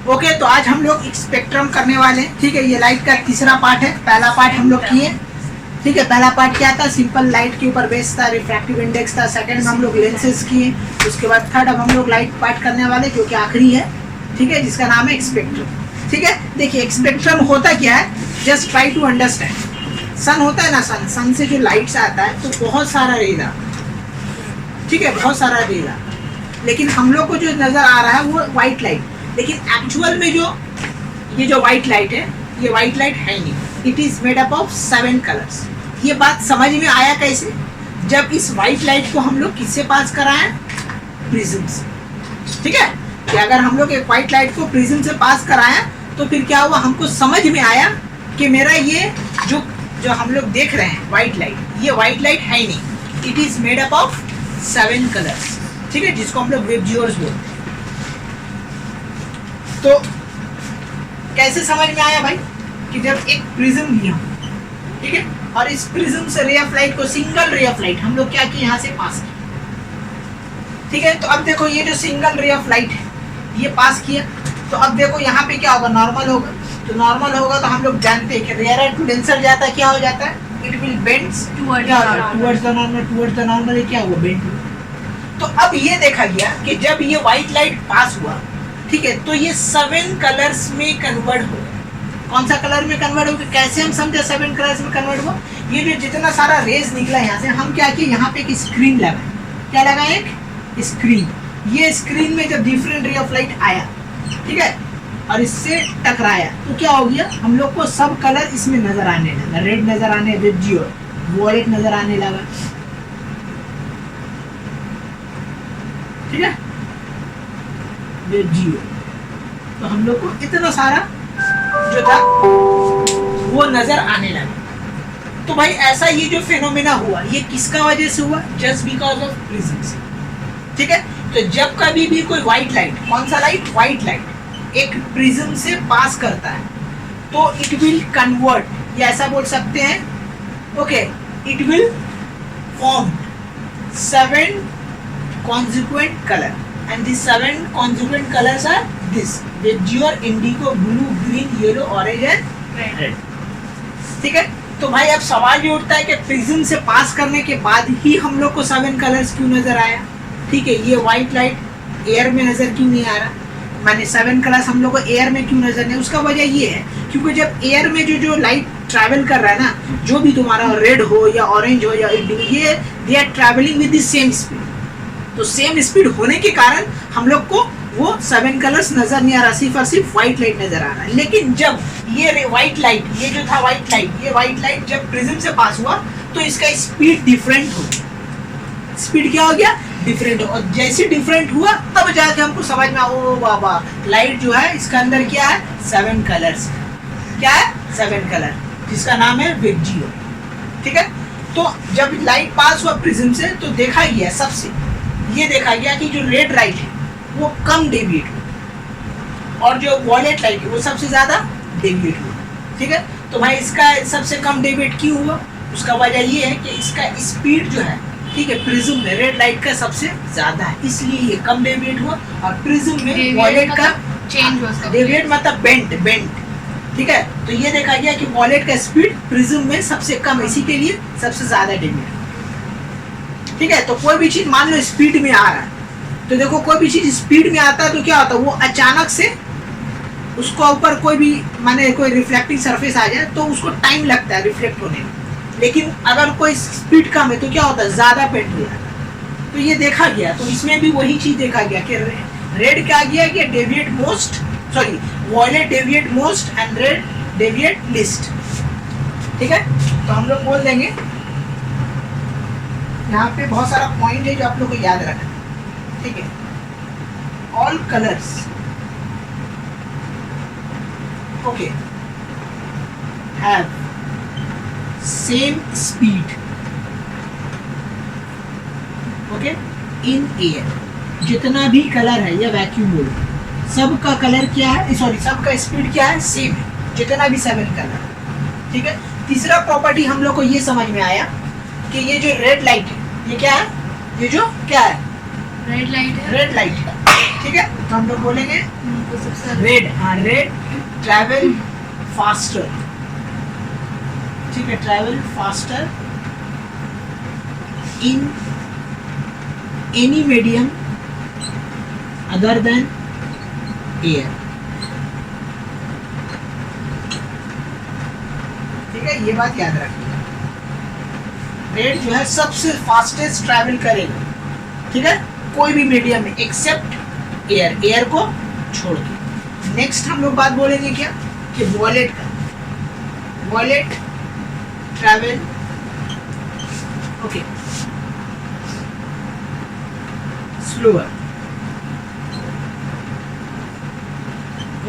Okay, तो आज हम लोग स्पेक्ट्रम करने वाले हैं। ठीक है, ये लाइट का तीसरा पार्ट है। पहला पार्ट हम लोग किए। ठीक है, पहला पार्ट क्या था, सिंपल लाइट के ऊपर बेस था, रिफ्रैक्टिव इंडेक्स था। सेकंड में हम लोग लेंसेज किए। उसके बाद थर्ड अब हम लोग लाइट पार्ट करने वाले, जो कि आखिरी है। ठीक है, जिसका नाम है स्पेक्ट्रम। ठीक है, देखिए स्पेक्ट्रम होता क्या है, जस्ट ट्राई टू अंडरस्टैंड। सन होता है ना, सन से जो लाइट्स आता है तो बहुत सारा रेज आता है। ठीक है, बहुत सारा रेज आता है, लेकिन हम लोग को जो नजर आ रहा है वो व्हाइट लाइट। लेकिन एक्चुअल में जो ये जो व्हाइट लाइट है, ये व्हाइट लाइट है नहीं। It is made up of 7 colours. ये बात समझ में आया कैसे, जब इस व्हाइट लाइट को हम लोग किससे पास कराएं, प्रिज्म से। ठीक है, कि अगर हम लोग एक व्हाइट लाइट को प्रिज्म से पास कराएं तो फिर क्या हुआ, हमको समझ में आया कि मेरा ये जो हम लोग देख रहे हैं व्हाइट लाइट, ये व्हाइट लाइट है नहीं। It is made up of 7 colours. ठीक है, जिसको हम लोग वेब जियोर्स बोलते हैं। तो कैसे समझ में आया भाई, कि जब एक प्रिज्म लिया, ठीक है, और इस प्रिज्म से रे ऑफ लाइट को, सिंगल रे ऑफ लाइट हम लोग क्या किए, यहाँ से पास किया। ठीक है, तो अब देखो ये जो सिंगल रे ऑफ लाइट है, ये पास किया, तो अब देखो यहाँ पे क्या होगा, नॉर्मल होगा। तो नॉर्मल होगा तो हम लोग जानते हैं कि रेयर टू डेंसर जाता है, क्या हो जाता है, it will bends towards the normal. ये क्या हुआ, बेंड हुआ। तो अब ये देखा गया कि जब ये व्हाइट लाइट पास हुआ, ठीक है, तो ये 7 कलर्स में कन्वर्ट हो। कौन सा कलर में कन्वर्ट हो, कैसे हम समझे 7 कलर्स में कन्वर्ट हुआ। ये जो जितना सारा रेज निकला यहाँ से, हम क्या किए, यहाँ पे एक स्क्रीन लगाए। क्या लगाए, एक स्क्रीन। ये स्क्रीन में जब डिफरेंट रे ऑफ लाइट आया, ठीक है, और इससे टकराया, तो क्या हो गया, हम लोग को सब कलर इसमें नजर आने लगा। रेड नजर आने, रेड जियो, वॉयलेट नजर आने लगा। ठीक है, रेड जियो, तो हम लोग को इतना सारा जो था वो नजर आने लगा। तो भाई ऐसा ये जो फेनोमेना हुआ, ये किसका वजह से हुआ, जस्ट बिकॉज ऑफ प्रिज्म। ठीक है, तो जब कभी भी कोई व्हाइट लाइट, कौन सा लाइट, व्हाइट लाइट, एक प्रिज्म से पास करता है, तो इट विल कन्वर्ट, या ऐसा बोल सकते हैं, okay, it will form 7 consequent color, and these 7 consequent colors are this: visual, indigo, blue, green, yellow, orange and red. ठीक है, तो भाई अब सवाल ये उठता है कि प्रिज्म से पास करने के बाद ही हम लोग को 7 कलर्स क्यों नजर आया। ठीक है, ये व्हाइट लाइट एयर में नजर क्यों नहीं आ रहा, माने 7 कलर्स हम लोग को एयर में क्यों नजर नहीं। उसका वजह ये है क्योंकि जब एयर में जो लाइट ट्रैवल कर रहा है ना, जो भी तुम्हारा रेड हो या ऑरेंज हो या इंडिगो, ये they are travelling with the same speed. तो सेम स्पीड होने के कारण हम लोग को वो 7 कलर्स नजर नहीं आ रहा, सिर्फ और सिर्फ व्हाइट लाइट नजर आ रहा है। लेकिन जब ये व्हाइट लाइट, ये जो था व्हाइट लाइट, ये व्हाइट लाइट जब प्रिज्म से पास हुआ तो इसका स्पीड डिफरेंट हो गया। स्पीड क्या हो गया, डिफरेंट हो। और जैसे डिफरेंट हुआ तब जाके हमको समझ में, ओ बाबा, लाइट जो है इसका अंदर क्या है, 7 कलर्स। क्या है, 7 कलर, जिसका नाम है वेब जियो। ठीक है, तो जब लाइट पास हुआ प्रिज्म से, तो देखा गया, सबसे ये देखा गया कि जो रेड लाइट है वो कम डेविएट हुआ, और जो वॉयलेट लाइट है वो सबसे ज्यादा डेविएट हुआ। ठीक है, तो भाई इसका सबसे कम डेविएट क्यों हुआ, उसका वजह ये है कि इसका स्पीड जो है, ठीक है, प्रिज्म में रेड लाइट का सबसे ज्यादा है, इसलिए ये कम डेविएट हुआ। और प्रिज्म में वॉयलेट का चेंज हुआ, डेविएट मतलब बेंड। ठीक है, तो ये देखा गया कि वॉयलेट का स्पीड प्रिज्म में सबसे कम, इसी के लिए सबसे ज्यादा डेविएट। ठीक है, तो कोई भी चीज मान लो स्पीड में आ रहा है, तो देखो कोई भी चीज स्पीड में आता है तो क्या होता है, वो अचानक से उसको ऊपर कोई भी, माने कोई रिफ्लेक्टिंग सरफेस आ जाए तो उसको टाइम लगता है रिफ्लेक्ट होने में। लेकिन अगर कोई स्पीड कम है तो क्या होता है, ज्यादा बेंड हो जाता है। तो ये देखा गया, तो इसमें भी वही चीज देखा गया कि रेड क्या गया कि deviate most, sorry, violet deviate most and red deviate least. ठीक है, तो हम लोग बोल देंगे, यहाँ पे बहुत सारा पॉइंट है जो आप लोग को याद रखना है। ठीक है, all colours, okay, have same speed, okay, in air. जितना भी कलर है या वैक्यूम बोलो, सबका कलर क्या है, सॉरी, सबका स्पीड क्या है, सेम है, जितना भी 7 कलर। ठीक है, तीसरा प्रॉपर्टी हम लोग को ये समझ में आया कि ये जो रेड लाइट है, ये क्या है, ये जो क्या है, रेड लाइट है, रेड लाइट है। ठीक है, तो हम लोग बोलेंगे रेड, हाँ रेड ट्रैवल फास्टर, ठीक है, travel faster in any medium other than air. ठीक है, ये बात याद रखिए, रेड जो है सबसे फास्टेस्ट ट्रैवल करेगा, ठीक है, कोई भी मीडियम में एक्सेप्ट एयर, एयर को छोड़ के। नेक्स्ट हम लोग बात बोलेंगे क्या कि वॉलेट का, wallet travel, okay, slower,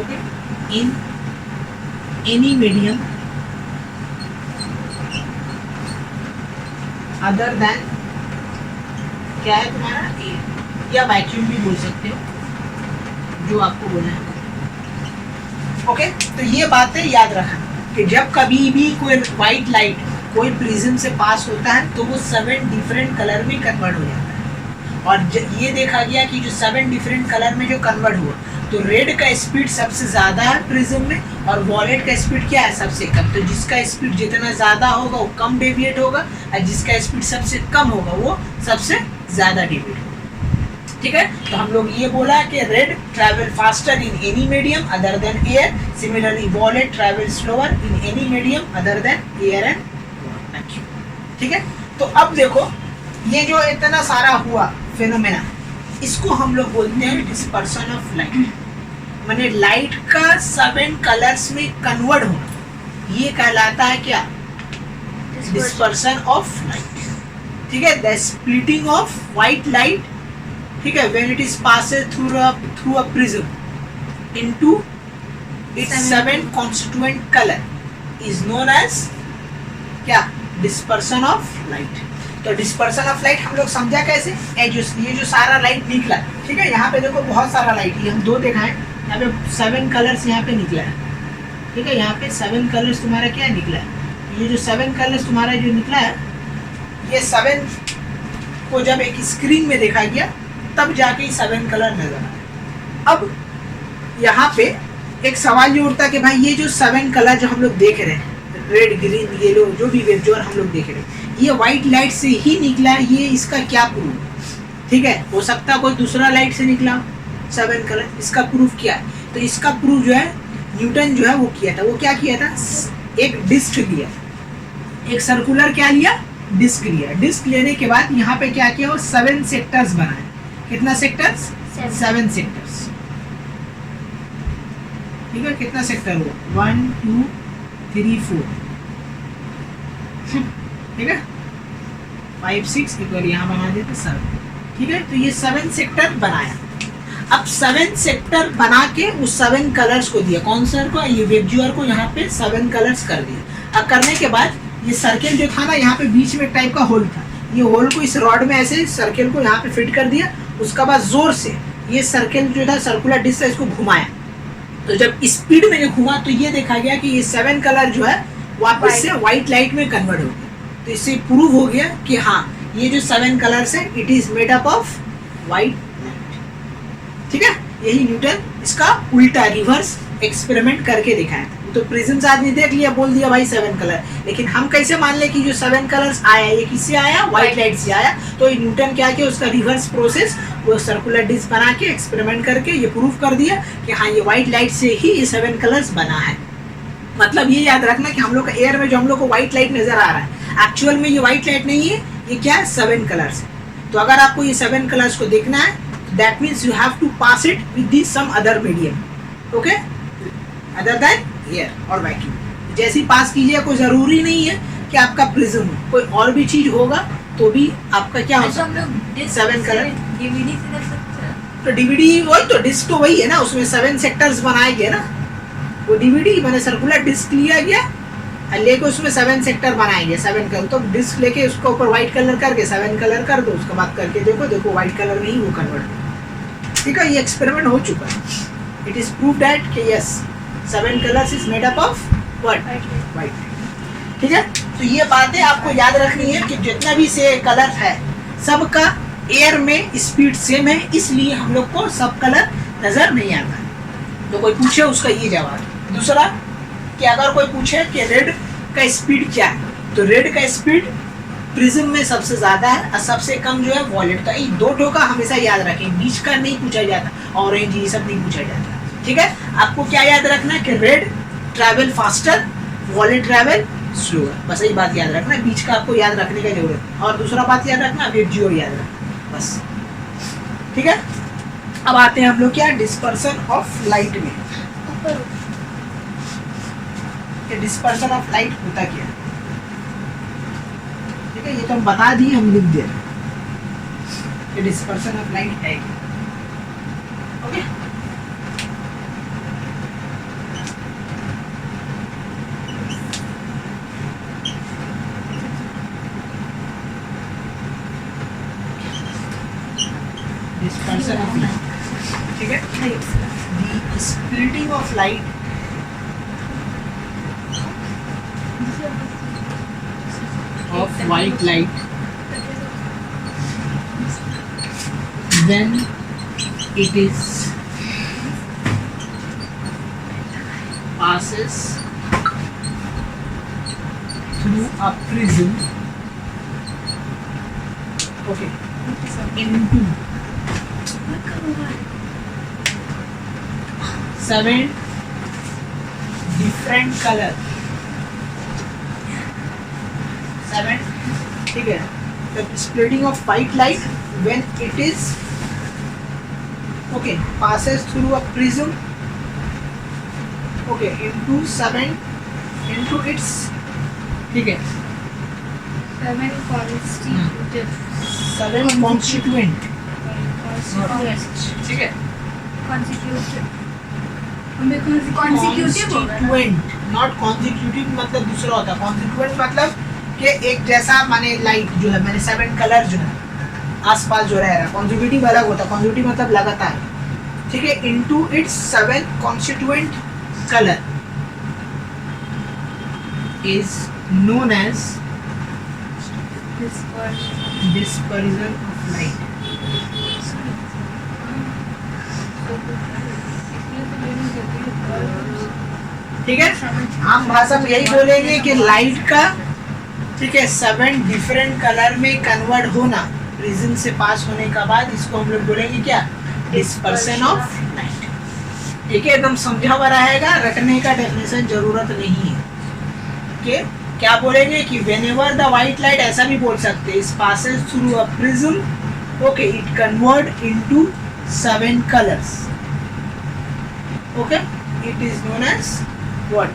okay, in any medium other than, क्या है तुम्हारा, एयर या वैक्यूम भी बोल सकते हो, जो आपको बोला है। ओके, तो ये बातें याद रखना कि जब कभी भी कोई व्हाइट लाइट कोई प्रिज्म से पास होता है तो वो 7 डिफरेंट कलर में कन्वर्ट हो जाता है। और ये देखा गया कि जो 7 डिफरेंट कलर में जो कन्वर्ट हुआ, तो रेड का स्पीड सबसे ज़्यादा है प्रिज्म में, और वॉलेट का स्पीड क्या है, सबसे कम। तो जिसका स्पीड जितना ज़्यादा होगा वो कम डेविएट होगा, और जिसका स्पीड सबसे कम होगा वो सबसे ज़्यादा डेविएट होगा। ठीक है, तो हम लोग ये बोला कि red travel faster in any medium other than air, similarly wallet travel slower in any medium other than air and vacuum. ठीक है, तो अब देखो ये जो इतना सारा हुआ फिनोमेना, इसको हम लोग बोलते हैं डिस्पर्सन ऑफ लाइट, माने लाइट का 7 कलर्स में कन्वर्ट होना, ये कहलाता है क्या, डिस्पर्सन ऑफ लाइट। ठीक है, the splitting of white light, ठीक है, when it is passes through a prism into its 7 constituent color is known as क्या, dispersion of light। तो dispersion of light हम लोग समझा कैसे, ये जो सारा लाइट निकला, ठीक है, यहाँ पे देखो बहुत सारा लाइट, ये हम 2 दिखाएं, यहाँ पे 7 कलर्स यहाँ पे निकला है। ठीक है, यहाँ पे 7 कलर्स तुम्हारा क्या निकला है, ये जो 7 कलर्स तुम्हारा जो निकला है, ये 7 को जब एक स्क्रीन में देखा गया तब जाके 7 कलर नजर आए। अब यहाँ पे एक सवाल ये उठता है कि भाई ये जो 7 कलर जो हम लोग देख रहे हैं, रेड ग्रीन येलो जो भी वेव हम लोग देख रहे हैं, ये व्हाइट लाइट से ही निकला है, ये इसका क्या प्रूफ। ठीक है, हो सकता है कोई दूसरा लाइट से निकला 7 कलर, इसका प्रूफ क्या है, तो इसका प्रूफ जो है न्यूटन जो है वो किया था। वो क्या किया था, एक डिस्क लिया, एक सर्कुलर क्या लिया, डिस्क लिया। डिस्क लेने के बाद यहाँ पे क्या किया, वो 7 सेक्टर्स बनाए। कितना सेक्टर्स, 7 सेक्टर्स। ठीक है, कितना सेक्टर हुआ, 1 2 3 4, ठीक है, 5 6 एक बार यहाँ बना देते 7। ठीक है, तो ये 7 सेक्टर बनाया। अब 7 सेक्टर बना के उस 7 कलर्स को दिया, कौन सर को, ये वेबज्यूअर को यहाँ पे 7 कलर्स कर दिया। अब करने के बाद ये सर्किल जो था ना, यहाँ पे बीच में टाइप का होल था, ये होल को इस रॉड में ऐसे सर्किल को यहाँ पे फिट कर दिया। उसका बाद जोर से ये सर्किल जो था सर्कुलर डिस्क इसको घुमाया, तो जब स्पीड में घुमा तो ये देखा गया कि ये 7 कलर जो है वापस से व्हाइट लाइट में कन्वर्ट हो गया। तो इससे प्रूव हो गया कि हाँ ये जो 7 कलर्स है it is made up of white light. ठीक है, यही न्यूटन इसका उल्टा रिवर्स एक्सपेरिमेंट करके दिखाया था। तो प्रिज्म से आदमी देख लिया, बोल दिया भाई 7 कलर, लेकिन हम कैसे मान ले कि जो 7 कलर्स आया ये किससे आया, व्हाइट लाइट से आया। तो न्यूटन क्या किया, उसका रिवर्स प्रोसेस, वो सर्कुलर डिस्क बना के एक्सपेरिमेंट करके ये प्रूव कर दिया कि हाँ ये व्हाइट लाइट से ही ये 7 कलर्स बना है। मतलब ये याद रखना कि हम लोग का एयर में जो हम लोग को व्हाइट लाइट नजर आ रहा है, एक्चुअल में ये व्हाइट लाइट नहीं है, ये क्या है, 7 कलर्स है। तो अगर आपको ये 7 कलर्स को देखना है, that means you have to pass it with this some other medium, okay, other than air और वैक्यूम। जैसे ही पास कीजिए, कोई जरूरी नहीं है कि आपका प्रिज्म हो, कोई और भी चीज होगा तो भी आपका क्या हो सकता है, 7 कलर। डीवीडी से कर सकते हैं, तो डीवीडी वही तो, डिस्क तो वही है ना, उसमें 7 सेक्टर्स बनाए गए ना, वो डीवीडी मैंने सर्कुलर डिस्क लिया गया और लेके उसमें 7 सेक्टर बनाए गए, 7 कलर। तो डिस्क लेके उसके ऊपर व्हाइट कलर करके 7 कलर कर दो, उसके बाद करके देखो व्हाइट कलर में ही वो कन्वर्ट हो। ठीक है, ये एक्सपेरिमेंट हो चुका है, इट इज प्रूव दैट कि yes 7 colours is made up of white white. ठीक है, तो ये बातें आपको याद रखनी है कि जितना भी से कलर है सबका एयर में स्पीड सेम है, इसलिए हम लोग को सब कलर नजर नहीं आता है। तो कोई पूछे उसका ये जवाब। दूसरा कि अगर कोई पूछे कि रेड का स्पीड क्या है, तो रेड का स्पीड प्रिज्म में सबसे ज्यादा है और सबसे कम जो है वॉलेट का। ये दो ठो का हमेशा याद रखें, बीच का नहीं पूछा जाता, ऑरेंज ये सब नहीं पूछा जाता। ठीक है, आपको क्या याद रखना है कि red travel faster, wallet travel slower, बस यही बात याद रखना है, बीच का आपको याद रखने की जरूरत है। और दूसरा बात याद रखना, वेट जियो याद रखना बस। ठीक है, अब आते हैं हम लोग क्या डिस्पर्सन ऑफ लाइट में। डिस्पर्सन ऑफ लाइट होता क्या है? ठीक है, ये तो हम बता दिए, हम लिख दे रहे हैं डिस्पर्सन ऑफ लाइट है क्या। ओके, dispersion of light, ठीक है, the splitting of light of white light when it is passes through a prism, okay, into 7 different color, 7, ठीक है, the splitting of white light when it is okay passes through a prism, okay, into 7 into its, ठीक है, 7 constitutive 7 constituent, ठीक है, constituent not consecutive मतलब दूसरा होता है। constituent मतलब कि एक जैसा, माने लाइट जो है, मैंने 7 कलर जो है आसपास जो रह रहा है, consecutive अलग होता है, consecutive मतलब लगातार, ठीक है, into its 7 constituent color is known as dispersion of light। ठीक है, आम भाषा में यही बोलेंगे कि लाइट का, ठीक है, 7 डिफरेंट कलर में कन्वर्ट होना प्रिज्म से पास होने का बाद, इसको हम लोग बोलेंगे क्या, डिस्पर्शन ऑफ लाइट। ठीक है, एकदम समझा हुआ रहेगा, रटने का डेफिनेशन जरूरत नहीं है। कि क्या बोलेंगे कि व्हेनेवर द व्हाइट लाइट, ऐसा भी बोल सकते हैं, इस passes through a prism, okay, it convert into 7 colours, okay, it is known as what,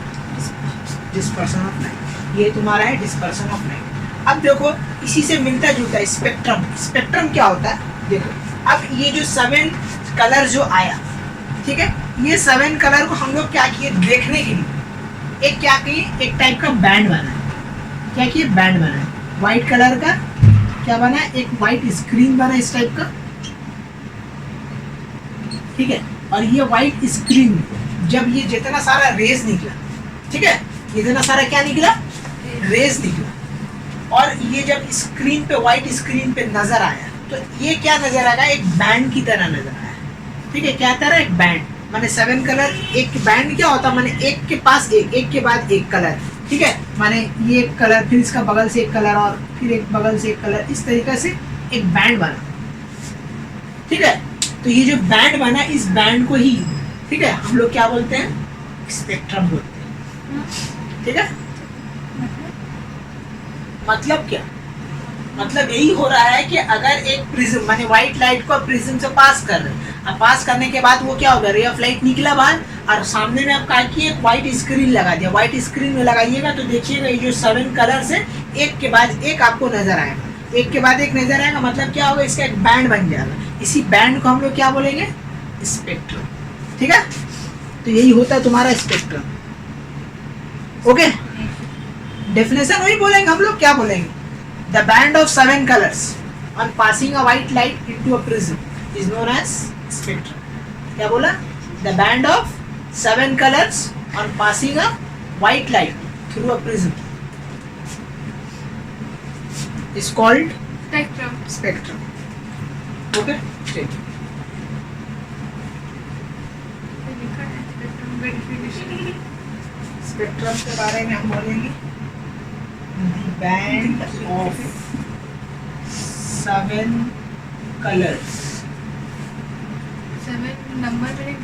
dispersion of light. ये तुम्हारा है डिस्पर्शन ऑफ लाइट। अब देखो, इसी से मिलता जुलता है स्पेक्ट्रम। स्पेक्ट्रम क्या होता है, देखो, अब ये जो 7 कलर जो आया, ठीक है, ये 7 कलर को हम लोग क्या किए, देखने के लिए एक क्या किए, एक टाइप का बैंड बना है। क्या किए, बैंड बना है व्हाइट कलर का, क्या बना है, एक व्हाइट स्क्रीन बना इस टाइप का, ठीक है, और ये व्हाइट स्क्रीन जब ये जितना सारा रेज निकला, ठीक है, इतना सारा क्या निकला, रेज निकला, और ये जब स्क्रीन पे, व्हाइट स्क्रीन पे नजर आया, तो ये क्या नजर आएगा, एक बैंड की तरह नजर आया। ठीक है, क्या तरह, एक बैंड, माने 7 कलर, एक बैंड क्या होता है, माने एक के पास एक, एक के बाद एक कलर, ठीक है, माने ये एक कलर, फिर इसका बगल से एक कलर, और फिर एक बगल से एक कलर, इस तरीके से एक बैंड बना। ठीक है, तो ये जो बैंड बना, इस बैंड को ही, ठीक है, हम लोग क्या बोलते हैं, स्पेक्ट्रम बोलते हैं। ठीक है, मतलब क्या, मतलब यही हो रहा है कि अगर एक प्रिज्म, माने व्हाइट लाइट को प्रिज्म से पास कर रहे हैं, अब पास करने के बाद वो क्या होगा, रे ऑफ लाइट निकला बाहर, और सामने में आप क्या किए, एक व्हाइट स्क्रीन लगा दिया। व्हाइट स्क्रीन में लगाइएगा तो देखिएगा ये जो 7 कलर है, एक के बाद एक आपको नजर आएगा, एक के बाद एक नजर आएगा, मतलब क्या होगा, इसका एक बैंड बन जाएगा। इसी बैंड को हम लोग क्या बोलेंगे, स्पेक्ट्रम। ठीक है, तो यही होता है तुम्हारा स्पेक्ट्रम। ओके, डेफिनेशन वही बोलेंगे हम लोग, क्या बोलेंगे, the band of 7 colours on passing a white light into a prism is known as spectrum. क्या बोला, the band of 7 colours on passing a white light through a prism is called spectrum. Okay, ठीक। Spectrum के बारे में हम बोलेंगे band of 7 colours. 7 number में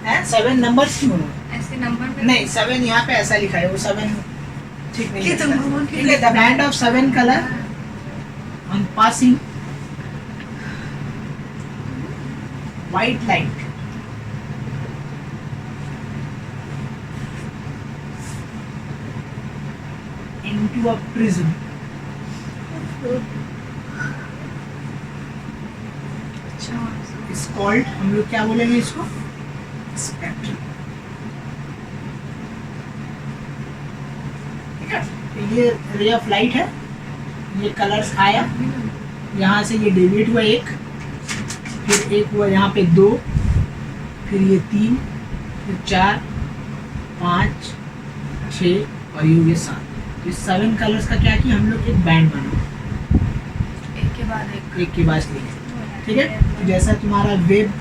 हैं 7 नंबर्स क्यों ऐसे नंबर में नहीं 7 यहाँ पे ऐसा लिखा है, वो 7 ठीक नहीं ये है। तो भगवान ठीक है, the band of 7 colour on passing white light into a prism अच्छा is called, हम लोग क्या बोलेंगे इसको, स्पेक्ट्रम। ठीक है, तो ये रे ऑफ लाइट है, ये कलर्स आया, यहाँ से ये डेविएट हुआ एक, फिर एक हुआ यहाँ पे 2, फिर ये 3, फिर 4, 5, 6 और ये हुए 7। तो इस 7 कलर्स का क्या किया हम लोग, एक बैंड बना, एक के बाद एक एक के बाद एक। ठीक है, तो जैसा तुम्हारा वेब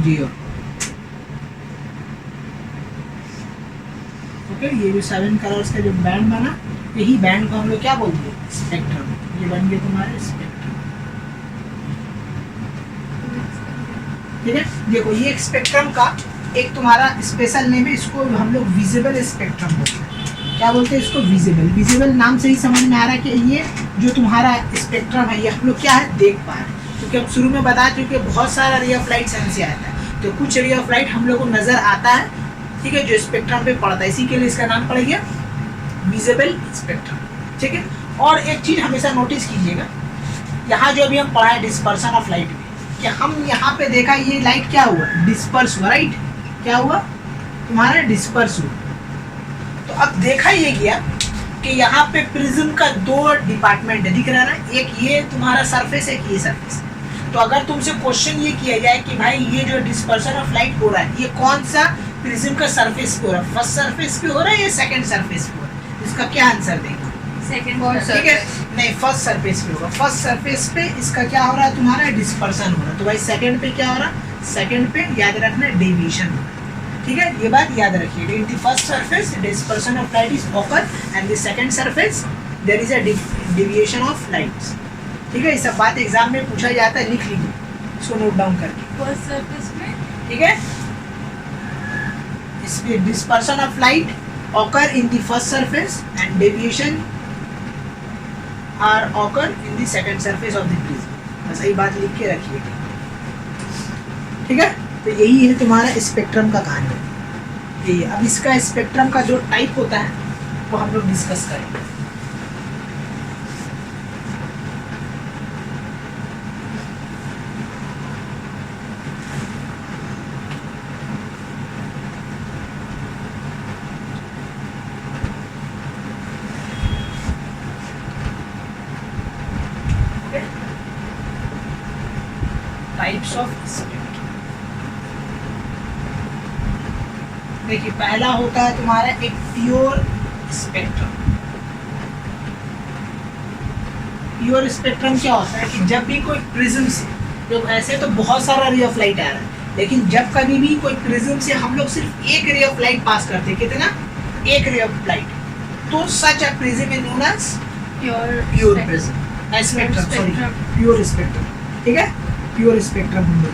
जियो, ओके, ये जो 7 कलर्स का जो बैंड बना, यही बैंड को हम लोग क्या बोलते हैं, स्पेक्ट्रम। ये बन गए तुम्हारे स्पेक्ट्रम। ठीक है, देखो ये एक स्पेक्ट्रम का एक तुम्हारा स्पेशल नेम है, इसको हम लोग विजिबल स्पेक्ट्रम बोलते हैं। क्या बोलते हैं इसको, विजिबल। विजिबल नाम से ही समझ में आ रहा है कि ये जो तुम्हारा स्पेक्ट्रम है, ये हम लोग क्या है, देख पा रहे हैं। क्योंकि हम शुरू में बता चुके बहुत सारा रे ऑफ लाइट सन से आता है, तो कुछ रे ऑफ लाइट हम लोग को नजर आता है, ठीक है, जो स्पेक्ट्रम पे पड़ता है, इसी के लिए इसका नाम पड़ गया विजिबल स्पेक्ट्रम। ठीक है, और एक चीज हमेशा नोटिस कीजिएगा, यहाँ जो अभी हम पढ़ा है डिस्पर्सन ऑफ लाइट में, कि हम यहाँ पे देखा ये लाइट क्या हुआ, डिस्पर्स हुआ, राइट, क्या हुआ तुम्हारा, डिस्पर्स हुआ। तो अब देखा ये गया कि यहाँ पे प्रिज्म का 2 डिपार्टमेंट है, दिख रहा है ना, एक ये तुम्हारा सरफेस है, एक ये सरफेस। तो अगर तुमसे क्वेश्चन ये किया जाए कि भाई ये जो डिस्पर्सन ऑफ लाइट हो रहा है, ये कौन सा प्रिज्म का सरफेस पे हो रहा है, फर्स्ट सरफेस पे हो रहा है या सेकंड सरफेस पे हो रहा है, इसका क्या आंसर देंगे, सेकंड ठीक है, नहीं फर्स्ट सरफेस पे होगा। फर्स्ट सरफेस पे इसका क्या हो रहा है तुम्हारा, डिस्पर्सन हो रहा है। तो भाई सेकंड पे क्या हो रहा है, सेकंड पे याद रखना डेविएशन हो रहा है। ठीक है, ये बात याद रखिए, in the first surface dispersion of light is occur and the second surface there is a deviation of lights. ठीक है, ये सब बात एग्जाम में पूछा जाता है, लिख लीजिए इसको नोट डाउन करके। फर्स्ट सरफेस में ठीक है, इसमें dispersion of light occur in the first surface and deviation are occur in the second surface of the prism. बस यही बात लिख के रखिए। ठीक है, तो यही है तुम्हारा स्पेक्ट्रम का कहानी। यही है। अब इसका स्पेक्ट्रम का जो टाइप होता है वो हम लोग डिस्कस करेंगे। टाइप्स ऑफ स्पेक्ट्रम, देखिए पहला होता है तुम्हारा एक प्योर स्पेक्ट्रम। प्योर स्पेक्ट्रम क्या होता है कि जब भी कोई प्रिज्म से, जब ऐसे तो बहुत सारा रे ऑफ लाइट आ रहा है, लेकिन जब कभी भी कोई प्रिज्म से हम लोग सिर्फ एक रे ऑफ लाइट पास करते हैं, कितना, एक रे ऑफ लाइट, तो such a prism is known as pure prism, spectrum, sorry pure spectrum. ठीक है, प्योर स्पेक्ट्रम हम लोग।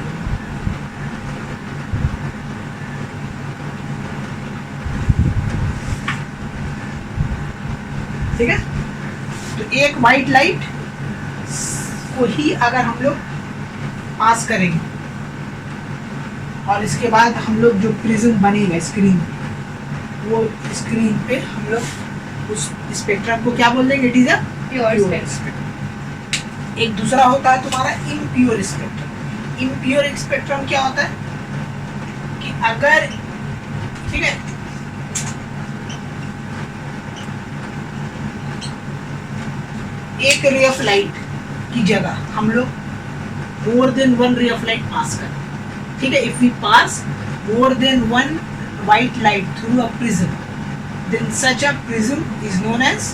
ठीक है, तो एक वाइट लाइट को ही अगर हम लोग पास करेंगे और इसके बाद हम लोग जो प्रिज्म बनेगा स्क्रीन, वो स्क्रीन पे हम लोग उस स्पेक्ट्रम को क्या बोल देंगे, it is a pure spectrum. एक दूसरा होता है तुम्हारा इम्प्योर स्पेक्ट्रम। इम्प्योर स्पेक्ट्रम क्या होता है कि अगर, ठीक है, एक रे ऑफ लाइट की जगह हम लोग more than one ray of light pass करें। ठीक है, if we pass more than one white light through a prism, then such a prism is known as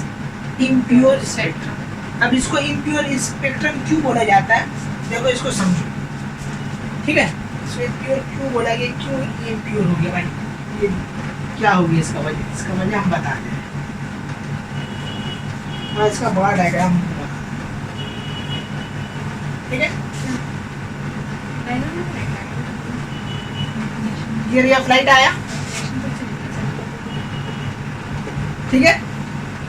impure spectrum. अब इसको impure spectrum क्यों बोला जाता है, देखो इसको समझो। ठीक है, इसको इम्प्योर क्यों बोला गया, क्यों ये इम्प्योर हो गया भाई, ये क्या हो गया इसका वजह, इसका वजह हम बता रहे हैं और इसका बड़ा डायग्राम ठीक है। ये रे ऑफ लाइट आया, ठीक है।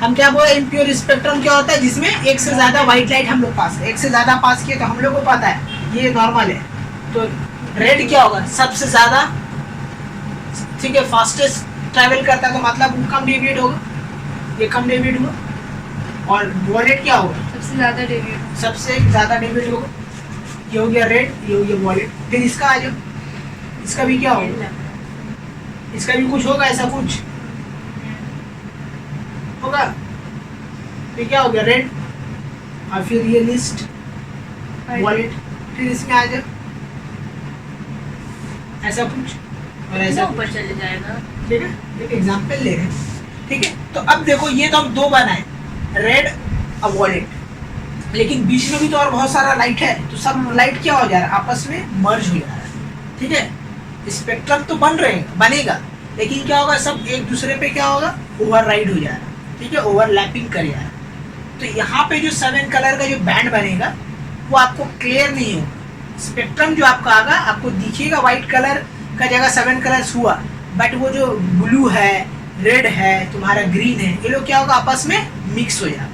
हम क्या बोले, इम्प्योर स्पेक्ट्रम क्या होता है जिसमें एक से ज्यादा व्हाइट लाइट हम लोग पास करें, एक से ज्यादा पास किए तो हम लोग को पता है ये नॉर्मल है, तो रेड क्या होगा सबसे ज्यादा, ठीक है, फास्टेस्ट ट्रैवल करता है तो मतलब वो कम डेविएट होगा, ये कम डेविएट होगा। और वॉलेट क्या होगा, सबसे ज्यादा डेविएट, सबसे ज्यादा डेविएट होगा, ये हो गया रेड, ये हो गया वॉलेट। फिर इसका आ जाओ, इसका भी क्या होगा, इसका भी कुछ होगा, ऐसा कुछ होगा, फिर क्या हो गया रेड, और फिर ये लिस्ट वॉलेट, फिर इसमें आ जाओ ऐसा कुछ और ऐसा ऊपर चले जाएगा। ठीक है, एक एग्जांपल ले रहे हैं, ठीक है। तो अब देखो ये तो हम दो बनाए, रेड और वॉलेट, लेकिन बीच में भी तो और बहुत सारा लाइट है, तो सब लाइट क्या हो जा रहा है, आपस में मर्ज हो जा रहा है, ठीक है। स्पेक्ट्रम तो बनेगा, लेकिन क्या होगा, सब एक दूसरे पे क्या होगा, ओवरराइड हो जा रहा है, ठीक है, ओवरलैपिंग कर जा रहा है। तो यहाँ पे जो 7 कलर का जो बैंड बनेगा वो आपको क्लियर नहीं होगा, स्पेक्ट्रम जो आपका आगा आपको दिखेगा व्हाइट कलर का जगह 7 कलर्स हुआ, बट वो जो ब्लू है, रेड है, तुम्हारा ग्रीन है, ये लोग क्या होगा आपस में मिक्स हो जाएगा,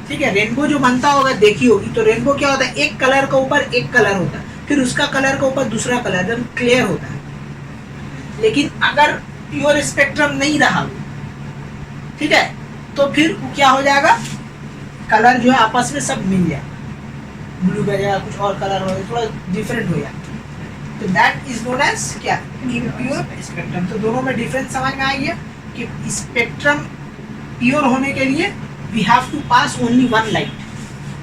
ठीक है। रेनबो जो बनता होगा देखी होगी, तो रेनबो क्या होता है, एक कलर का ऊपर एक कलर होता है, फिर उसका कलर का ऊपर दूसरा कलर, एकदम क्लियर होता है। लेकिन अगर प्योर स्पेक्ट्रम नहीं रहा, ठीक है, तो फिर क्या हो जाएगा, कलर जो है आपस में सब मिल जाए, ब्लू का जगह कुछ और कलर हो, थोड़ा डिफरेंट हो जाए, तो दैट इज नोन एज क्या, इम्प्योर स्पेक्ट्रम। तो दोनों में डिफरेंस समझ में आ गया कि स्पेक्ट्रम प्योर होने के लिए we have to pass only one light,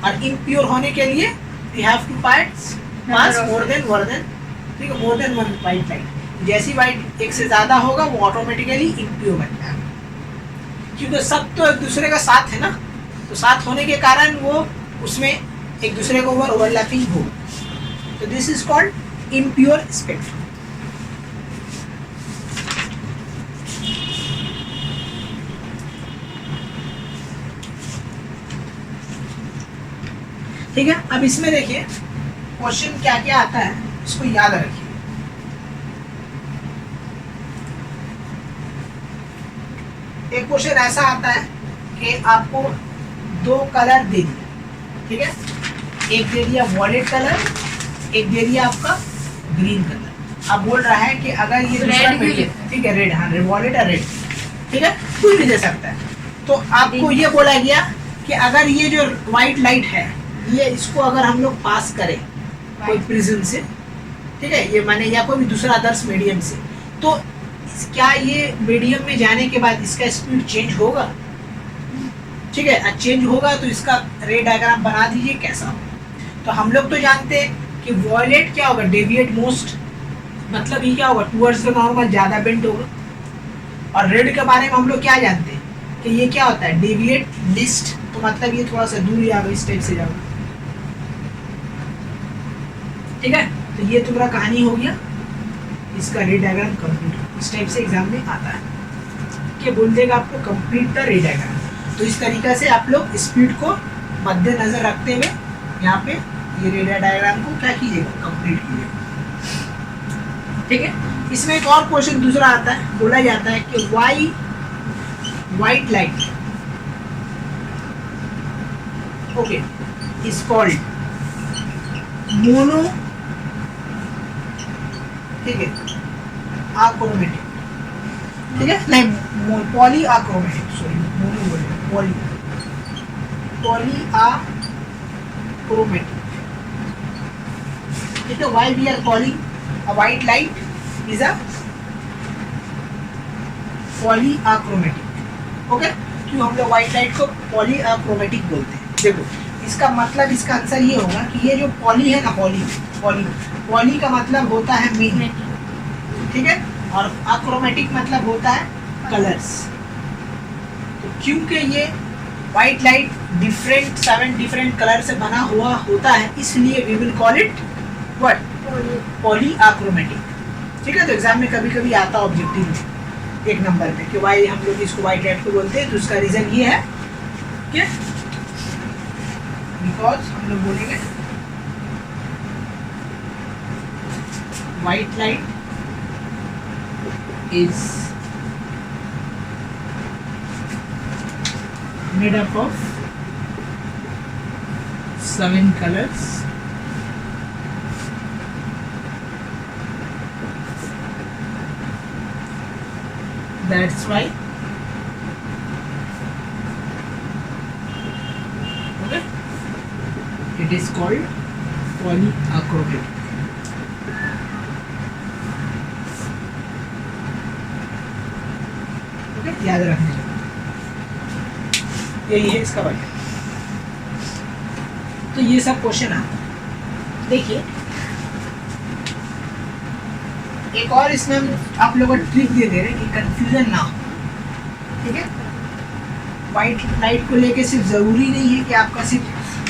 और इम्प्योर होने के लिए we have to pass more than ठीक है, more than one white light. जैसी वाइट एक से ज्यादा होगा वो ऑटोमेटिकली इम्प्योर बन जाएगा, क्योंकि सब तो एक दूसरे का साथ है ना, तो साथ होने के कारण वो उसमें एक दूसरे के ऊपर ओवरलैपिंग हो, तो this is called impure spectrum. ठीक है, अब इसमें देखिए क्वेश्चन क्या क्या आता है, इसको याद रखिए। एक क्वेश्चन ऐसा आता है कि आपको दो कलर दे दिया, ठीक है, एक दे दिया वॉलेट कलर, एक दे दिया आपका ग्रीन कलर। अब बोल रहा है कि अगर ये दूसरा मीडियम, ठीक है, रेड, हाँ वॉलेट और रेड, ठीक है, कोई भी दे सकता है। तो आपको ये बोला गया कि अगर ये जो व्हाइट लाइट है, ये इसको अगर हम लोग पास करें कोई प्रिज्म से, ठीक है, ये माने या कोई भी दूसरा अदर्स मीडियम से, तो क्या ये मीडियम में जाने के बाद इसका स्पीड चेंज होगा, ठीक है, चेंज होगा तो इसका रे डायग्राम बना दीजिए कैसा होगा। तो हम लोग तो जानते हैं कि वॉलेट क्या होगा, डेविएट मोस्ट, मतलब ये क्या होगा, टुवर्ड्स द नॉर्मल, ज़्यादा बेंट होगा। और रेड के बारे में हम लोग क्या जानते हैं कि ये क्या होता है, डेविएट लिस्ट, तो मतलब ये थोड़ा सा दूर जाएगा, इस टाइप से जाएगा, ठीक है। तो ये तुम्हारा कहानी हो गया, इसका रे डायग्राम कंप्लीट, इस टाइप से एग्जाम में आता है कि बोल देगा आपको कंप्लीट द रे डायग्राम। तो इस तरीक़े से आप लोग स्पीड को मद्देनजर रखते हुए यहाँ पे ये रे डायग्राम को क्या कीजिएगा, कंप्लीट कीजिएगा, ठीक है। इसमें एक और क्वेश्चन दूसरा आता है, बोला जाता है कि why white light okay is called mono, ठीक है, आक्रोमेटिक, ठीक है, नहीं पॉली आक्रोमेटिक, सॉरी मोनो बोले, पॉली आक्रोमेटिक, ठीक है। Why we are calling a white light is a poly achromatic, okay. क्यों हम लोग व्हाइट लाइट को पॉली आक्रोमेटिक बोलते हैं, देखो इसका मतलब, इसका आंसर ये होगा कि ये जो पॉली है ना, पॉली का मतलब होता है मीन, ठीक है, और आक्रोमेटिक मतलब होता है कलर्स। तो क्योंकि ये व्हाइट लाइट 7 डिफरेंट कलर से बना हुआ होता है, इसलिए we will call it what, poly achromatic. ठीक है, तो एग्जाम में कभी कभी आता ऑब्जेक्टिव में 1 नंबर पे कि वाई हम लोग इसको वाइट लाइट को बोलते हैं, तो उसका रीजन ये है कि बिकॉज हम लोग बोलेंगे white light is made up of 7 colors. That's why okay, it is called polyachromatic. याद रखने यही है इसका वजह। तो ये सब क्वेश्चन आता। देखिए एक और इसमें हम आप लोगों को ट्रिक दे दे रहे हैं कि कंफ्यूजन ना हो। ठीक है, वाइट लाइट को लेके सिर्फ जरूरी नहीं है कि आपका सिर्फ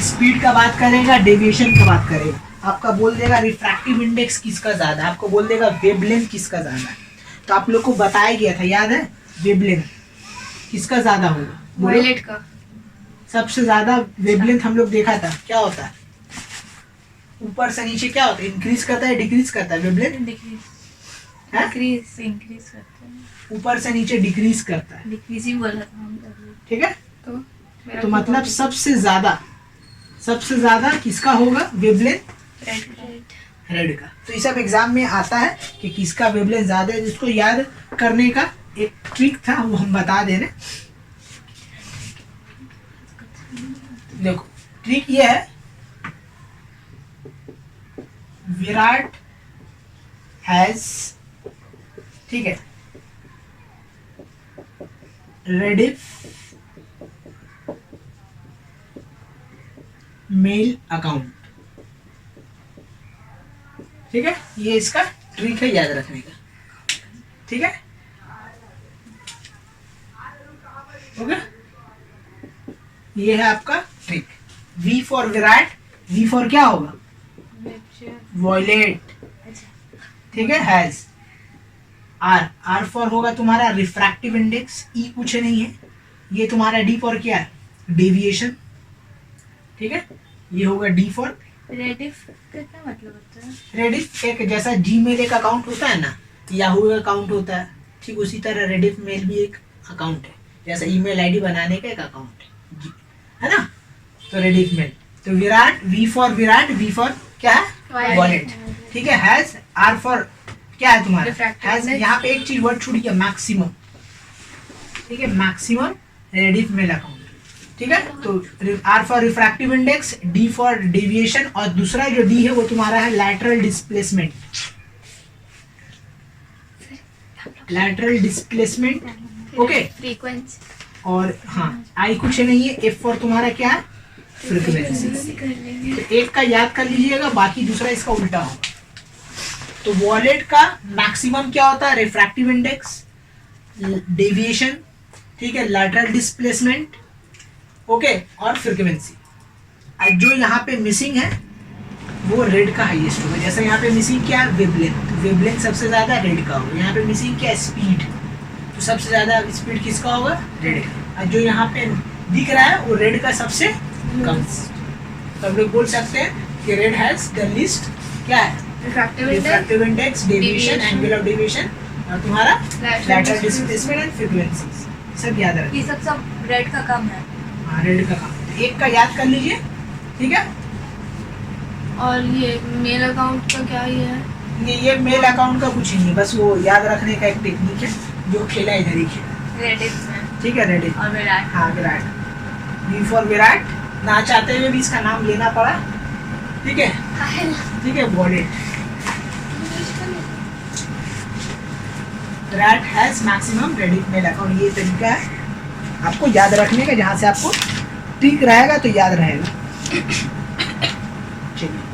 स्पीड का बात करेगा, डेविएशन का बात करेगा, आपका बोल देगा रिफ्रैक्टिव इंडेक्स किसका ज्यादा है, आपको बोल देगा वेवलेंथ किसका ज्यादा है। तो आप लोग को बताया गया था, याद है, वेवलेंथ किसका ज्यादा होगा, वायलेट का सबसे ज्यादा वेवलेंथ हम लोग देखा था। क्या होता है ऊपर से नीचे, क्या होता है, इंक्रीज करता है डिक्रीज करता है वेवलेंथ, डिक्रीज इंक्रीज करता है, ऊपर से नीचे डिक्रीज करता है। डिक्रीजिंग बोला था हम लोग। ठीक है, तो तो मतलब सबसे ज्यादा किसका होगा वेवलेंथ, रेड का। तो ये सब एग्जाम में आता है कि किसका वेवलेंथ ज्यादा है। जिसको याद करने का एक ट्रिक था वो हम बता दे रहे। देखो ट्रिक ये है, विराट हैज, ठीक है, रेडिफ मेल अकाउंट। ठीक है, ये इसका ट्रिक है याद रखने का। ठीक है, ओके, ये है आपका trick. V for Virat, V for क्या होगा, वॉयलेट। ठीक है, हैज। R फॉर होगा तुम्हारा रिफ्रैक्टिव इंडेक्स, E कुछ नहीं है, ये तुम्हारा D फॉर क्या है, डेविएशन। ठीक है, ये होगा D फॉर रेडिफ का क्या मतलब होता है? रेडिफ एक जैसा जीमेल एक अकाउंट होता है ना, याहू अकाउंट होता है, ठीक उसी तरह रेडिफ मेल भी एक अकाउंट है, जैसा ईमेल आईडी बनाने का एक अकाउंट है ना। तो रेडिफ मेल, तो Virat, V for Virat, V for क्या है, वॉलेट। ठीक है, हैज, आर फॉर क्या है तुम्हारा, हैज। यहाँ पे एक चीज वर्ड छूट गया, मैक्सिमम। ठीक है, मैक्सिमम रेडिफ मेल अकाउंट। ठीक है, तो R for refractive index, D for deviation, और दूसरा जो डी है वो तुम्हारा है lateral displacement. Lateral displacement, okay, frequency. और हाँ आई कुछ नहीं है, एफ फॉर तुम्हारा क्या है, फ्रीक्वेंसी। तो एक का याद कर लीजिएगा, बाकी दूसरा इसका उल्टा होगा। तो वॉलेट का मैक्सिमम क्या होता है, रिफ्रैक्टिव इंडेक्स, डेविएशन, ठीक है, लैटरल डिस्प्लेसमेंट, ओके, और फ्रीक्वेंसी। जो यहाँ पे मिसिंग है वो रेड का हाईएस्ट होगा। जैसे यहाँ पे मिसिंग क्या है, वेवलेंथ, वेवलेंथ सबसे ज्यादा रेड का होगा। यहाँ पे मिसिंग क्या है, स्पीड, तो सबसे ज्यादा स्पीड किसका होगा, रेड का। और जो यहाँ पे दिख रहा है वो रेड का सबसे कम। तो हम लोग बोल सकते हैं कि रेड हैज द लिस्ट क्या है, refractive index, deviation, angle of deviation, और तुम्हारा लैटरल डिस्प्लेसमेंट एंड फ्रीक्वेंसी। सब याद रखिए, ये सब रेड का कम है। हाँ, रेड का काम। एक का याद कर लीजिए, ठीक है। और ये मेल अकाउंट का क्या ये है, ये मेल अकाउंट का कुछ नहीं है, बस वो याद रखने का एक टेक्निक है जो खेला इधर ही खेला। रेडिफ में, ठीक है, रेडी, और विराट। हाँ विराट, वी फॉर विराट, ना चाहते हुए भी इसका नाम लेना पड़ा। ठीक है, ठीक है, violet. Virat has maximum Rediff mail account. ये तरीका है आपको याद रखने का, जहाँ से आपको ठीक रहेगा तो याद रहेगा। चलिए,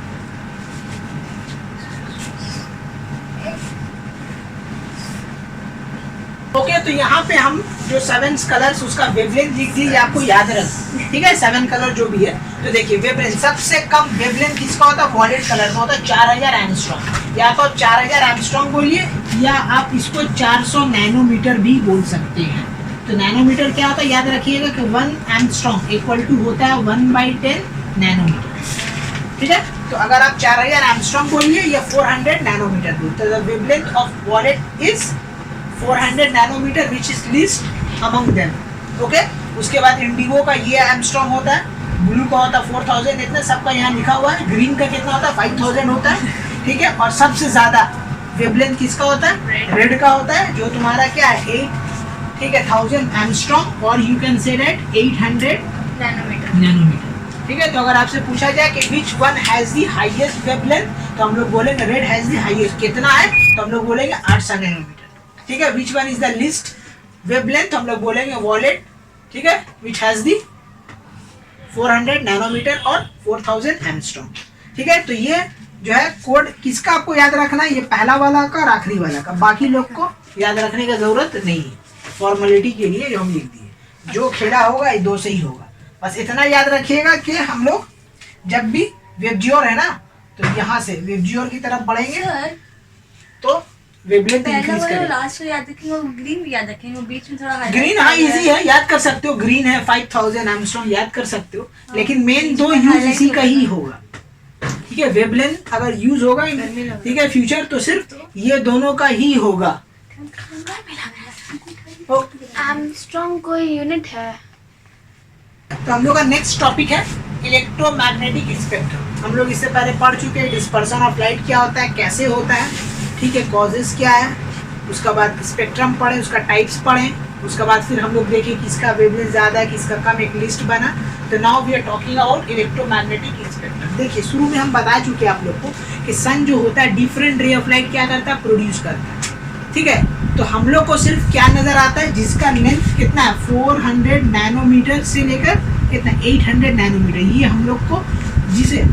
ओके, तो यहाँ पे हम जो 7 कलर्स उसका वेवलेंथ लिख दिए, आपको याद रख, ठीक है, 7 कलर जो भी है। तो देखिए वेवलेंथ सबसे कम वेवलेंथ किसका होता है, वॉलेट कलर का होता है 4000 एंगस्ट्रॉम। या तो आप 4000 एंगस्ट्रॉम बोलिए या आप इसको 400 नैनोमीटर भी बोल सकते हैं। तो नैनोमीटर क्या होता है, याद रखिएगा कि 1 एंगस्ट्रॉम इक्वल टू होता है 1/10 नैनोमीटर। ठीक है, तो अगर आप 4000 एंगस्ट्रॉम बोलिए या 400 नैनोमीटर बोलिए, तो the wavelength of violet is 400 nanometre which is least among them. Okay, उसके बाद इंडिगो का ये एंगस्ट्रॉम होता है, ब्लू का होता है 4000, इतना सबका यहाँ लिखा हुआ है। ग्रीन का कितना होता है 5000 होता है। ठीक है, और सबसे ज्यादा वेवलेंथ किसका होता है, रेड का होता है, जो तुम्हारा क्या है 8, ठीक है 1000 एंगस्ट्रॉम, और you can say that 800 nanometre. ठीक है, तो अगर आपसे पूछा जाए कि which one has the highest wavelength, तो हम लोग बोलेंगे रेड हैज द हाईएस्ट। कितना है, तो हम लोग बोलेंगे 800 नैनोमीटर। ठीक है, which one is the list wavelength, हम लोग बोलेंगे वॉलेट। ठीक है, विच हैज द 400 नैनोमीटर और 4000 एंगस्ट्रॉम। ठीक है, तो ये जो है कोड किसका आपको याद रखना है, ये पहला वाला का और आखिरी वाला का, बाकी लोग को याद रखने की जरूरत नहीं है, फॉर्मेलिटी के लिए जो हम लिख दिए। जो खेड़ा होगा ये 2 से ही होगा। बस इतना याद रखिएगा कि हम लोग जब भी वेबजियोर है ना, तो यहाँ से वेबजियोर की तरफ बढ़ेंगे तो वेवलेंथ इंक्रीज करेगा। लास्ट में याद रखेंगे, ग्रीन भी याद रखेंगे, बीच में थोड़ा ग्रीन हाँ इजी है, याद कर सकते हो। ग्रीन है 5000 एंगस्ट्रॉम, याद कर सकते हो। लेकिन मेन 2 यूज इसी का ही होगा। ठीक है, वेवलेंथ अगर यूज होगा ठीक है फ्यूचर, तो सिर्फ ये दोनों का ही होगा। एंगस्ट्रॉम कोई यूनिट है। तो हम लोग का नेक्स्ट टॉपिक है इलेक्ट्रोमैग्नेटिक स्पेक्ट्रम। हम लोग इससे पहले पढ़ चुके हैं डिस्पर्सन ऑफ लाइट क्या होता है, कैसे होता है, ठीक है, कॉजेस क्या है, उसका बाद स्पेक्ट्रम पढ़े, उसका टाइप्स पढ़े, उसके बाद फिर हम लोग देखें किसका वेवलेंथ ज़्यादा है, किसका कम, एक लिस्ट बना। तो now we are talking about electromagnetic spectrum. देखिए शुरू में हम बता चुके हैं आप लोग को कि सन जो होता है डिफरेंट रे ऑफ लाइट क्या करता है, प्रोड्यूस करता है। ठीक है, तो हम लोग को सिर्फ क्या नज़र आता है, जिसका लेंथ कितना है 400 नैनोमीटर से लेकर कितना 800 नैनोमीटर, ये हम लोग को जिसे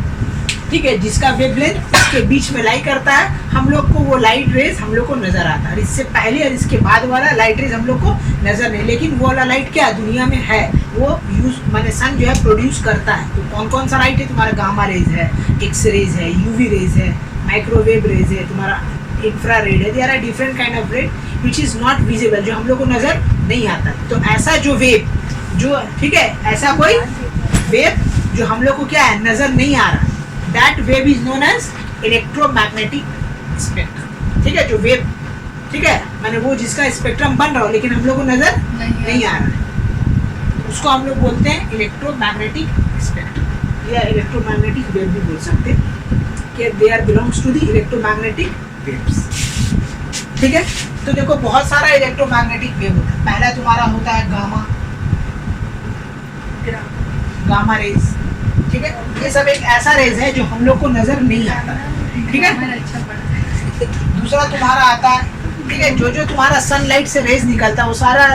ठीक है जिसका वेवलेंथ इसके बीच में लाई करता है, हम लोग को वो लाइट रेज हम लोग को नजर आता है। इससे पहले और इसके बाद वाला लाइट रेज हम लोग को नजर नहीं, लेकिन वो वाला लाइट क्या दुनिया में है, वो यूज माने सन जो है प्रोड्यूस करता है। तो कौन कौन सा लाइट है, तुम्हारा गामा रेज है, एक्स रेज है, यूवी रेज है, माइक्रोवेव रेज है, तुम्हारा इंफ्रारेड है। There are different kind of red which is not visible, जो हम लोग को नजर नहीं आता। तो ऐसा जो वेव जो ठीक है, ऐसा कोई वेव जो हम लोग को क्या है नजर नहीं आ रहा, that wave is known as electromagnetic spectrum. ठीक है, जो वेव ठीक है माने वो जिसका स्पेक्ट्रम बन रहा हो लेकिन हम लोग को नजर नहीं आ रहा है, उसको हम लोग बोलते हैं इलेक्ट्रोमैग्नेटिक स्पेक्ट्रम या इलेक्ट्रोमैग्नेटिक वेव भी बोल सकते हैं कि they are belongs to the electromagnetic waves. ठीक है, तो देखो बहुत सारा इलेक्ट्रोमैग्नेटिक वेव होता है। पहला तुम्हारा होता है गामा रेज। ठीक है, ये सब एक ऐसा रेज है जो हम लोग को नजर नहीं आता। ठीक है, दूसरा तुम्हारा आता है ठीक है जो जो तुम्हारा सनलाइट से रेज निकलता है वो सारा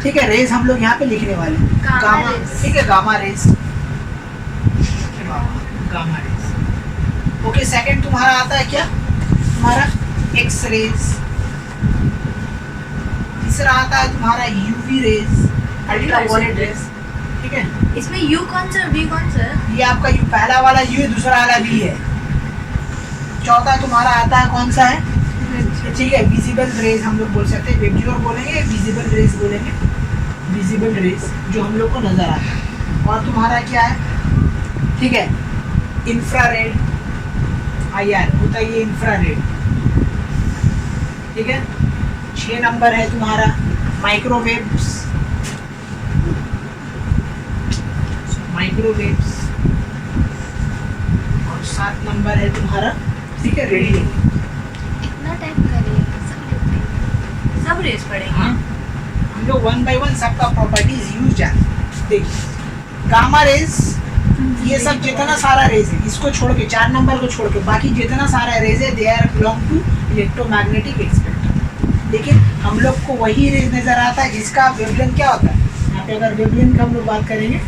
ठीक है रेज हम लोग यहाँ पे लिखने वाले हैं। गामा ठीक है, gamma rays, gamma rays. Okay, second तुम्हारा आता है क्या, तुम्हारा एक्स रेज। तीसरा आता है तुम्हारा यूवी रेज, अल्ट्रावायलेट रेज। ठीक है, इसमें यू कौन सा वी कौन सा है? ये आपका यू पहला वाला यू है, दूसरा वाला वी है। चौथा तुम्हारा आता है कौन सा है, ठीक है विजिबल रेज हम लोग बोल सकते हैं, वेबजियोर बोलेंगे, विजिबल रेज बोलेंगे, विजिबल रेज जो हम लोग को नजर आता है। और तुम्हारा क्या है, ठीक है इंफ्रारेड, IR होता है ये इंफ्रारेड। ठीक है, 6 नंबर है तुम्हारा माइक्रोवेव्स, माइक्रोवेव्स। और 7 नंबर है तुम्हारा ठीक है रेडियो। इतना टाइप करेंगे सब रेस पड़ेंगे। हाँ, हम लोग 1 by 1 सबका प्रॉपर्टीज यूज जाते। देखिए गामा रेज ये सब जितना सारा रेज है इसको छोड़ के 4 नंबर को छोड़ के बाकी जितना सारा रेज है they are belong to electromagnetic spectrum. लेकिन हम लोग को वही रेज नजर आता है जिसका वेवलेंथ क्या होता है, यहाँ पे अगर वेवलेंथ की हम लोग बात करेंगे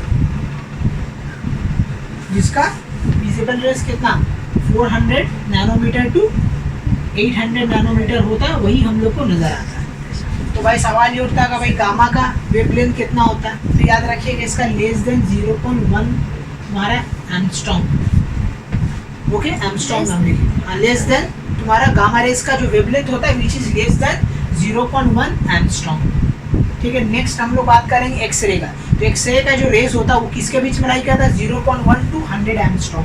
जिसका विजिबल रेज कितना 400 नैनोमीटर टू 800 नैनोमीटर होता है, वही हम लोग को नजर आता है। तो भाई सवाल ये उठता है भाई गामा का वेवलेंथ कितना होता है, तो याद रखिएगा इसका लेस देन 0.1 तुम्हारा एंगस्ट्रॉम, ओके एंगस्ट्रॉम नाम लिखिए। लेस देन तुम्हारा गामा रेज का जो वेवलेंथ होता है which is less than 0.1 angstrom. ठीक है, नेक्स्ट हम लोग बात करेंगे एक्सरे का। तो एक्सरे का जो रेज होता है वो किसके बीच में लाई करता है? 0.1 टू 100 एंगस्ट्रॉम।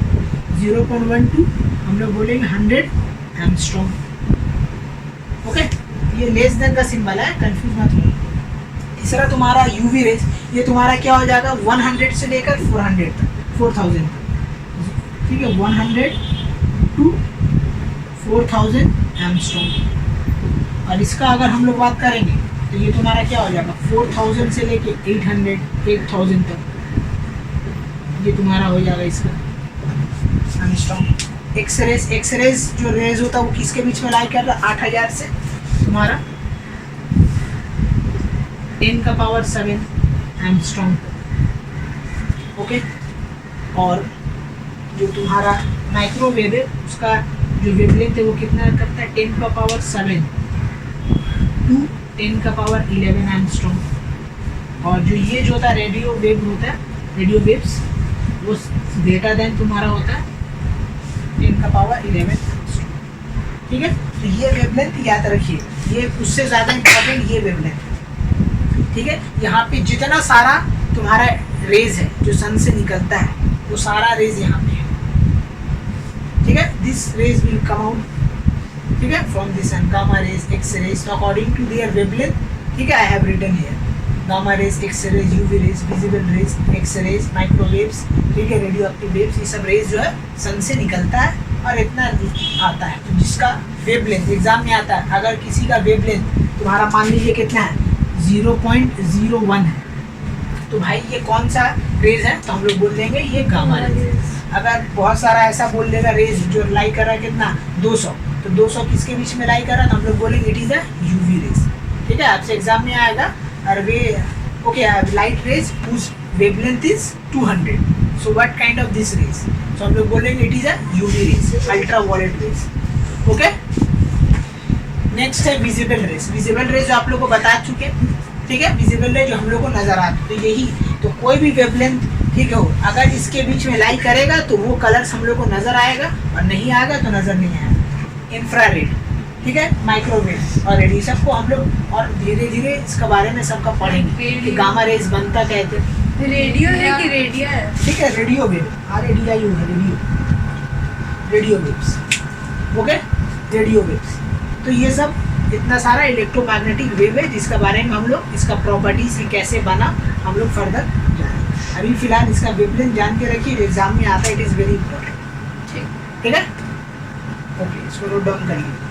0.1 टू हम लोग बोलेंगे 100 एंगस्ट्रॉम, ओके। ये लेस देन का सिंबल है, कंफ्यूज मत हो। तीसरा तुम्हारा यूवी रेज, ये तुम्हारा क्या हो जाएगा? 100 से लेकर 400 तक, 4000 तक। ठीक है, 100 टू 4000 एंगस्ट्रॉम। और इसका अगर हम लोग बात करेंगे तो ये तुम्हारा क्या हो जाएगा? 4000 से लेके 800 8000 तक ये तुम्हारा हो जाएगा इसका एंगस्ट्रॉम। एक्सरेज जो रेज होता है वो किसके बीच में लाई कर रहा है? 8000 से तुम्हारा 10 का पावर 7 एंगस्ट्रॉम, ओके। और जो तुम्हारा माइक्रोवेव है उसका जो वेवलेंथ है वो कितना करता है? 10 का पावर 7 टू 10 का पावर 11 एंगस्ट्रॉम। और जो ये जो होता है रेडियो वेव होता है, रेडियो वेव्स, वो ग्रेटर देन तुम्हारा होता है 10 का पावर 11 एंगस्ट्रॉम। ठीक है, तो ये वेवलेंथ याद रखिए, ये उससे ज़्यादा इम्पोर्टेंट ये वेवलेंथ। ठीक है, यहाँ पे जितना सारा तुम्हारा रेज है जो सन से निकलता है वो सारा रेज यहाँ पे है। ठीक है, this rays will come out, ठीक है, from the sun, gamma rays, X rays, according to their wavelength. ठीक है, I have written here gamma rays, X rays, UV rays, visible rays, X rays, microwaves, ठीक है, radio active waves, ये सब raise जो है सन से निकलता है और इतना आता है। तो जिसका वेवलेंथ एग्जाम में आता है, अगर किसी का वेवलेंथ तुम्हारा मान लीजिए कितना है? 0.01 है, तो भाई ये कौन सा रेज है? तो हम लोग बोल देंगे ये गामा रेज। अगर बहुत सारा ऐसा बोल देगा रेज जो लाई कर रहा है कितना? 200, तो 200 किसके बीच में लाई कर रहा है? तो हम लोग बोलेंगे it is a UV raise. ठीक है, आपसे एग्जाम में आएगा। और way okay, light rays whose wavelength is 200, so what kind of this rays? So हम लोग बोलेंगे it is a UV rays, ultraviolet rays, okay. Next है विजिबल रेज। विजिबल रेज जो आप लोग को बता चुके, ठीक है, विजिबल रेज जो हम लोग को नजर आते, तो यही, तो कोई भी वेवलेंथ, ठीक है, अगर इसके बीच में लाई करेगा तो वो कलर्स हम लोग को नजर आएगा, और नहीं आएगा तो नजर नहीं आएगा। इंफ्रारेड, ठीक है, माइक्रोवेव और रेडिएशन को हम लोग और धीरे धीरे इसके बारे में सबका पढ़ेंगे कि गामा रेज बनता कहते हैं। रेडियो है कि रेडियो है? ठीक है, रेडियो वेव, RADIO है, radio waves, okay, radio waves. तो ये सब इतना सारा इलेक्ट्रोमैग्नेटिक वेव है जिसका बारे में हम लोग, इसका प्रॉपर्टीज ये कैसे बना, हम लोग फर्दर जानेंगे। अभी फिलहाल इसका वेवलेंथ जान के रखिए, एग्जाम में आता है, इट इज़ वेरी इंपॉर्टेंट। ठीक है, ओके, इसको नोट डाउन करिए।